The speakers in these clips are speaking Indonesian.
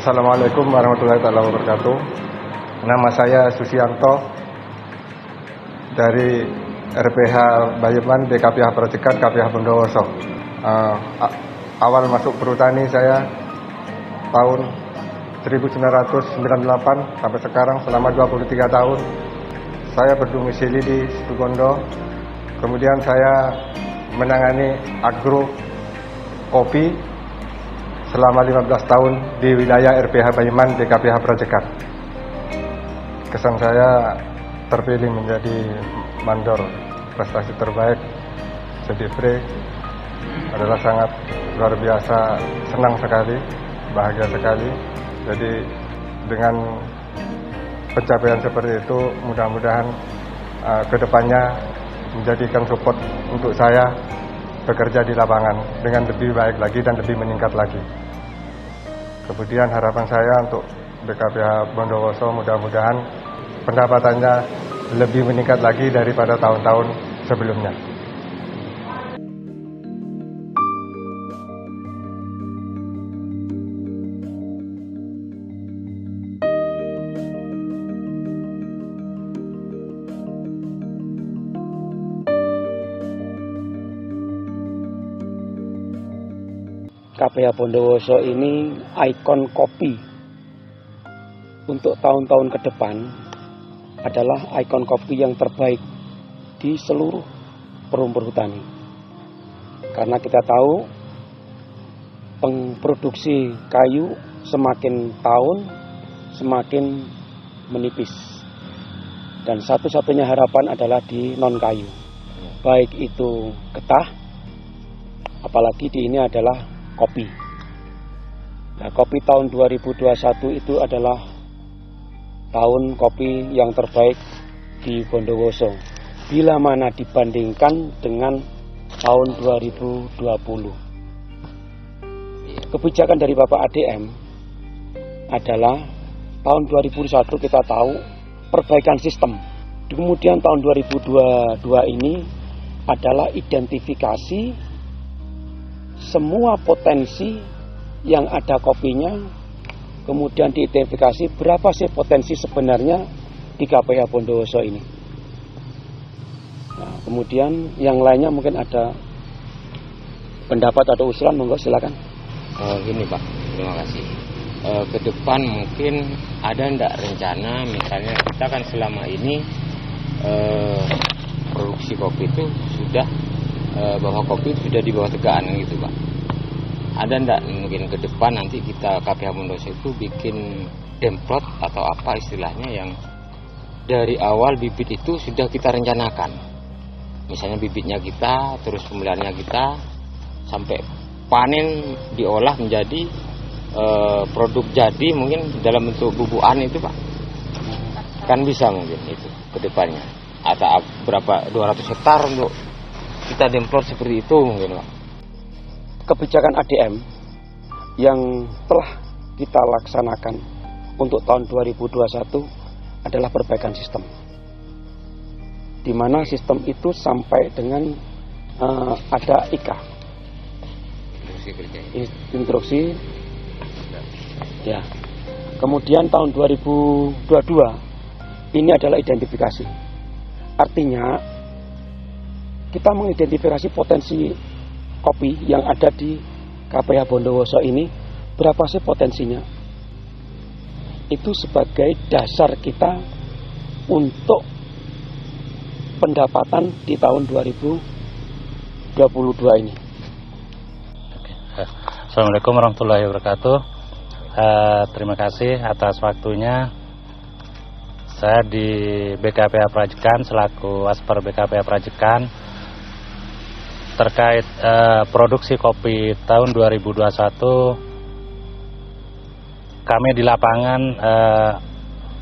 Assalamualaikum warahmatullahi wabarakatuh. Nama saya Susianto dari RPH Bayeman DKPH Prajekan KPH Bondowoso. Awal masuk perhutani saya tahun 1998 sampai sekarang selama 23 tahun. Saya berdomisili di Situbondo. Kemudian saya menangani agro kopi selama 15 tahun di wilayah RPH Bayeman DKPH Prajekan. Kesan saya terpilih menjadi mandor prestasi terbaik Sedifre adalah sangat luar biasa, senang sekali, bahagia sekali. Jadi dengan pencapaian seperti itu mudah-mudahan kedepannya menjadikan support untuk saya bekerja di lapangan dengan lebih baik lagi dan lebih meningkat lagi. Kemudian harapan saya untuk BKPH Bondowoso mudah-mudahan pendapatannya lebih meningkat lagi daripada tahun-tahun sebelumnya. KPH Bondowoso ini ikon kopi untuk tahun-tahun ke depan adalah ikon kopi yang terbaik di seluruh perum perhutani. Karena kita tahu produksi kayu semakin tahun semakin menipis. Dan satu-satunya harapan adalah di non kayu. Baik itu getah, apalagi di ini adalah kopi. Nah, kopi tahun 2021 itu adalah tahun kopi yang terbaik di Bondowoso. Bila mana dibandingkan dengan tahun 2020. Kebijakan dari Bapak ADM adalah tahun 2021 kita tahu perbaikan sistem. Kemudian tahun 2022 ini adalah identifikasi semua potensi yang ada kopinya, kemudian diidentifikasi berapa sih potensi sebenarnya di KPH Bondowoso ini. Nah, kemudian yang lainnya mungkin ada pendapat atau usulan, monggo silakan. Gini Pak, terima kasih. Ke depan mungkin ada enggak rencana, misalnya kita kan selama ini produksi kopi itu sudah bahwa kopi sudah di bawah tegaan gitu Pak. Ada enggak mungkin ke depan nanti kita KPH Bondowoso itu bikin demplot atau apa istilahnya yang dari awal bibit itu sudah kita rencanakan. Misalnya bibitnya kita, terus pemeliharannya kita, sampai panen diolah menjadi produk jadi mungkin dalam bentuk bubukan itu Pak. Kan bisa mungkin itu ke depannya. Atau berapa 200 hektar untuk kita demplot seperti itu mungkin Pak. Kebijakan ADM yang telah kita laksanakan untuk tahun 2021 adalah perbaikan sistem, di mana sistem itu sampai dengan ada IKA, instruksi ya. Kemudian tahun 2022 ini adalah identifikasi, artinya kita mengidentifikasi potensi kopi yang ada di KPH Bondowoso ini, berapa sih potensinya. Itu sebagai dasar kita untuk pendapatan di tahun 2022 ini. Assalamualaikum warahmatullahi wabarakatuh. Terima kasih atas waktunya. Saya di BKPH Prajekan selaku Asper BKPH Prajekan terkait produksi kopi tahun 2021. Kami di lapangan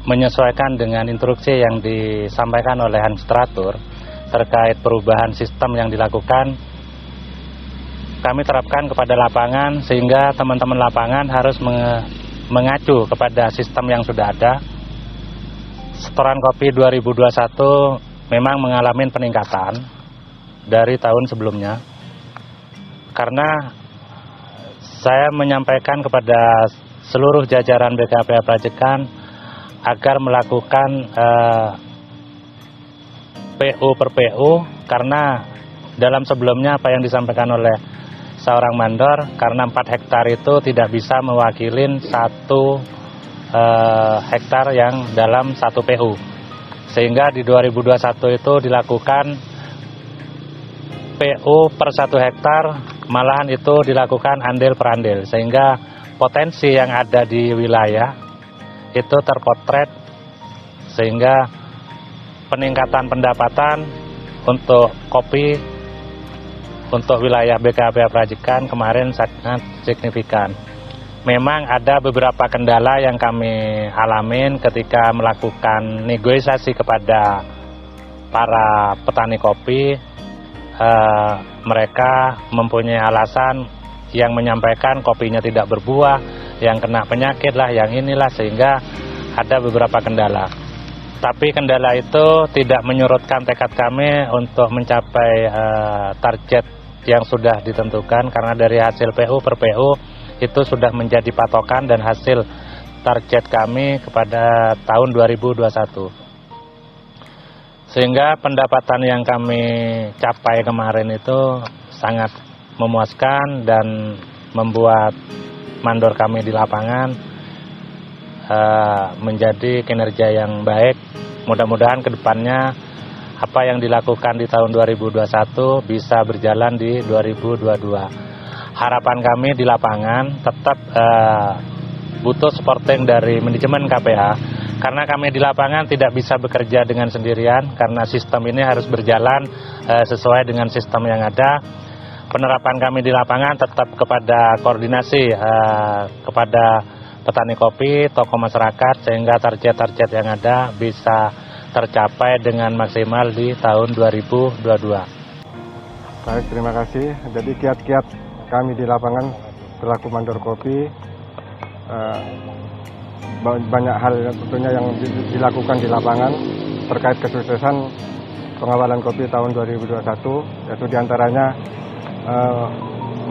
menyesuaikan dengan instruksi yang disampaikan oleh Administratur terkait perubahan sistem yang dilakukan. Kami terapkan kepada lapangan sehingga teman-teman lapangan harus mengacu kepada sistem yang sudah ada. Setoran kopi 2021 memang mengalami peningkatan dari tahun sebelumnya, karena saya menyampaikan kepada seluruh jajaran BKPH Prajekan agar melakukan PU per PU, karena dalam sebelumnya apa yang disampaikan oleh seorang mandor, karena 4 hektar itu tidak bisa mewakili 1 hektar yang dalam 1 PU, sehingga di 2021 itu dilakukan PU per 1 hektar, malahan itu dilakukan andil per andil, sehingga potensi yang ada di wilayah itu terpotret, sehingga peningkatan pendapatan untuk kopi untuk wilayah BKPH Prajekan kemarin sangat signifikan. Memang ada beberapa kendala yang kami alamin ketika melakukan negosiasi kepada para petani kopi. Mereka mempunyai alasan yang menyampaikan kopinya tidak berbuah, yang kena penyakit lah, yang inilah, sehingga ada beberapa kendala. Tapi kendala itu tidak menyurutkan tekad kami untuk mencapai target yang sudah ditentukan, karena dari hasil PU per PU itu sudah menjadi patokan dan hasil target kami kepada tahun 2021. Sehingga pendapatan yang kami capai kemarin itu sangat memuaskan dan membuat mandor kami di lapangan menjadi kinerja yang baik. Mudah-mudahan ke depannya apa yang dilakukan di tahun 2021 bisa berjalan di 2022. Harapan kami di lapangan tetap butuh supporting dari manajemen KPH, karena kami di lapangan tidak bisa bekerja dengan sendirian, karena sistem ini harus berjalan sesuai dengan sistem yang ada. Penerapan kami di lapangan tetap kepada koordinasi kepada petani kopi, tokoh masyarakat, sehingga target-target yang ada bisa tercapai dengan maksimal di tahun 2022. Baik, terima kasih. Jadi kiat-kiat kami di lapangan selaku mandor kopi, banyak hal tentunya yang dilakukan di lapangan terkait kesuksesan pengawalan kopi tahun 2021, yaitu diantaranya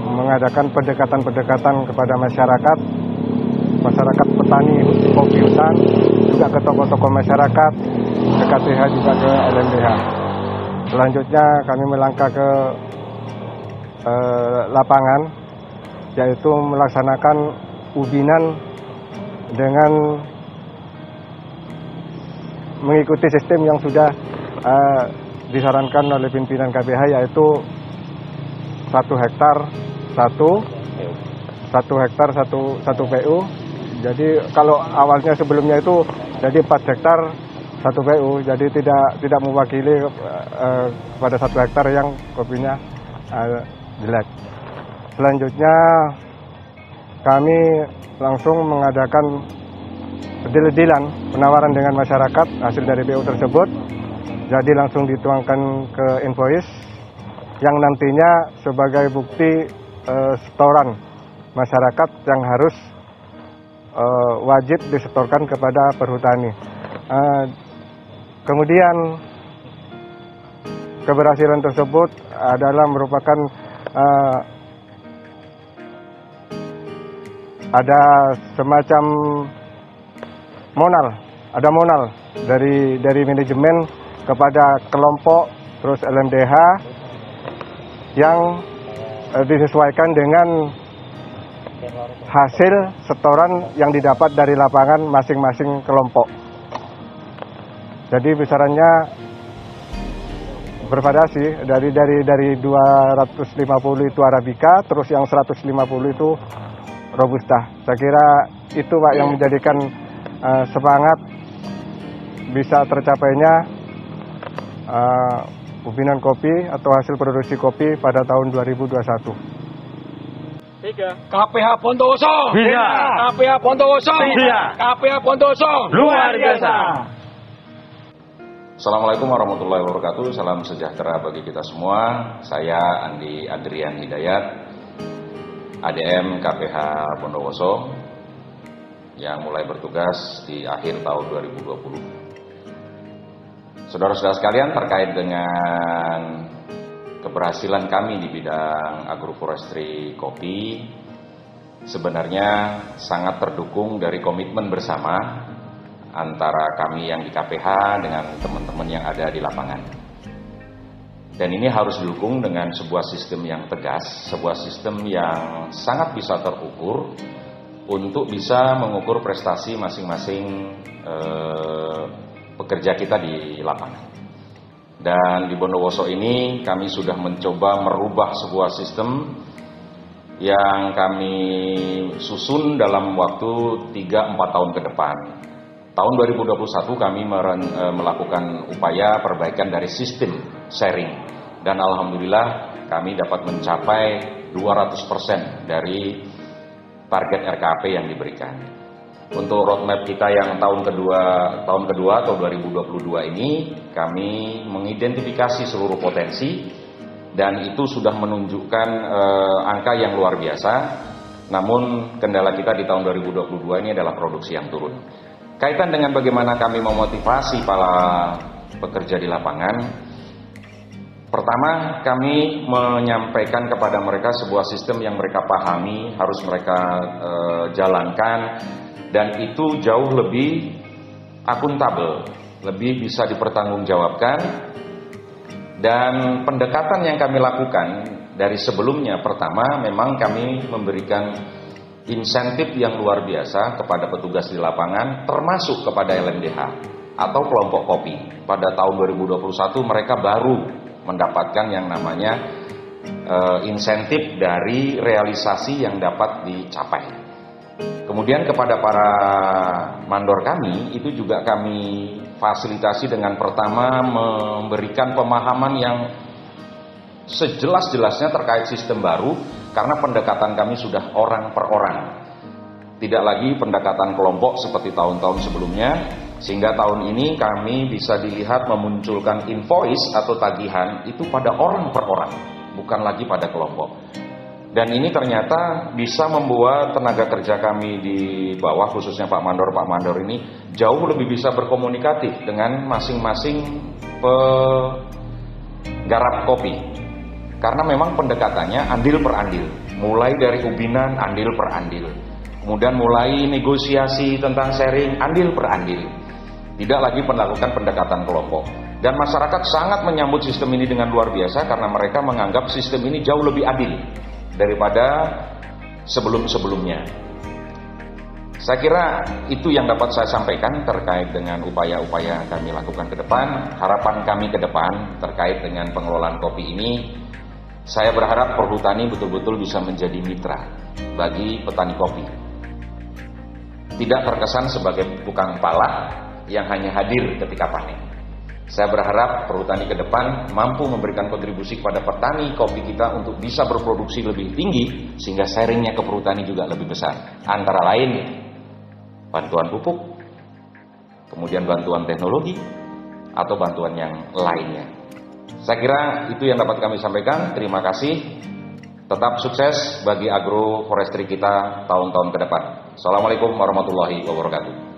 mengadakan pendekatan-pendekatan kepada masyarakat petani kopi hutan, juga ke tokoh-tokoh masyarakat, ke KTH, juga ke LMDH. Selanjutnya kami melangkah ke lapangan, yaitu melaksanakan ubinan dengan mengikuti sistem yang sudah disarankan oleh pimpinan KPH, yaitu 1 hektar 1 hektar 1 PU. Jadi kalau awalnya sebelumnya itu jadi 4 hektar 1 PU, jadi tidak mewakili pada 1 hektar yang kopinya jelek. Selanjutnya kami langsung mengadakan deal-dealan penawaran dengan masyarakat hasil dari PU tersebut, jadi langsung dituangkan ke invoice yang nantinya sebagai bukti setoran masyarakat yang harus wajib disetorkan kepada perhutani. Kemudian keberhasilan tersebut adalah merupakan ada semacam monal dari manajemen kepada kelompok terus LMDH yang disesuaikan dengan hasil setoran yang didapat dari lapangan masing-masing kelompok. Jadi besarannya bervariasi dari 250 itu Arabica, terus yang 150 itu Robusta. Saya kira itu Pak yang menjadikan semangat bisa tercapainya ubinan kopi atau hasil produksi kopi pada tahun 2021. KPH Bondowoso. Iya. KPH Bondowoso. Iya. KPH Bondowoso. Luar biasa. Assalamualaikum warahmatullahi wabarakatuh. Salam sejahtera bagi kita semua. Saya Andi Adrian Hidayat, ADM KPH Bondowoso, yang mulai bertugas di akhir tahun 2020. Saudara-saudara sekalian, terkait dengan keberhasilan kami di bidang agroforestry kopi, sebenarnya sangat terdukung dari komitmen bersama antara kami yang di KPH dengan teman-teman yang ada di lapangan. Dan ini harus didukung dengan sebuah sistem yang tegas, sebuah sistem yang sangat bisa terukur untuk bisa mengukur prestasi masing-masing pekerja kita di lapangan. Dan di Bondowoso ini kami sudah mencoba merubah sebuah sistem yang kami susun dalam waktu 3-4 tahun ke depan. Tahun 2021 kami melakukan upaya perbaikan dari sistem sharing. Dan alhamdulillah kami dapat mencapai 200% dari target RKAP yang diberikan. Untuk roadmap kita yang tahun kedua atau 2022 ini, kami mengidentifikasi seluruh potensi dan itu sudah menunjukkan angka yang luar biasa. Namun kendala kita di tahun 2022 ini adalah produksi yang turun. Kaitan dengan bagaimana kami memotivasi para pekerja di lapangan, pertama kami menyampaikan kepada mereka sebuah sistem yang mereka pahami, harus mereka jalankan, dan itu jauh lebih akuntabel, lebih bisa dipertanggungjawabkan. Dan pendekatan yang kami lakukan dari sebelumnya, pertama memang kami memberikan insentif yang luar biasa kepada petugas di lapangan, termasuk kepada LMDH atau kelompok kopi. Pada tahun 2021 mereka baru mendapatkan yang namanya insentif dari realisasi yang dapat dicapai. Kemudian kepada para mandor kami, itu juga kami fasilitasi dengan pertama memberikan pemahaman yang sejelas-jelasnya terkait sistem baru, karena pendekatan kami sudah orang per orang, tidak lagi pendekatan kelompok seperti tahun-tahun sebelumnya, sehingga tahun ini kami bisa dilihat memunculkan invoice atau tagihan itu pada orang per orang, bukan lagi pada kelompok. Dan ini ternyata bisa membuat tenaga kerja kami di bawah, khususnya Pak Mandor ini jauh lebih bisa berkomunikatif dengan masing-masing penggarap kopi. Karena memang pendekatannya andil per andil, mulai dari ubinan andil per andil, kemudian mulai negosiasi tentang sharing andil per andil, tidak lagi melakukan pendekatan kelompok. Dan masyarakat sangat menyambut sistem ini dengan luar biasa karena mereka menganggap sistem ini jauh lebih adil daripada sebelum-sebelumnya. Saya kira itu yang dapat saya sampaikan terkait dengan upaya-upaya yang kami lakukan ke depan. Harapan kami ke depan terkait dengan pengelolaan kopi ini, saya berharap Perhutani betul-betul bisa menjadi mitra bagi petani kopi. Tidak terkesan sebagai tukang pala yang hanya hadir ketika panen. Saya berharap Perhutani ke depan mampu memberikan kontribusi kepada petani kopi kita untuk bisa berproduksi lebih tinggi, sehingga sharingnya ke Perhutani juga lebih besar. Antara lain bantuan pupuk, kemudian bantuan teknologi, atau bantuan yang lainnya. Saya kira itu yang dapat kami sampaikan. Terima kasih. Tetap sukses bagi agroforestry kita tahun-tahun ke depan. Assalamualaikum warahmatullahi wabarakatuh.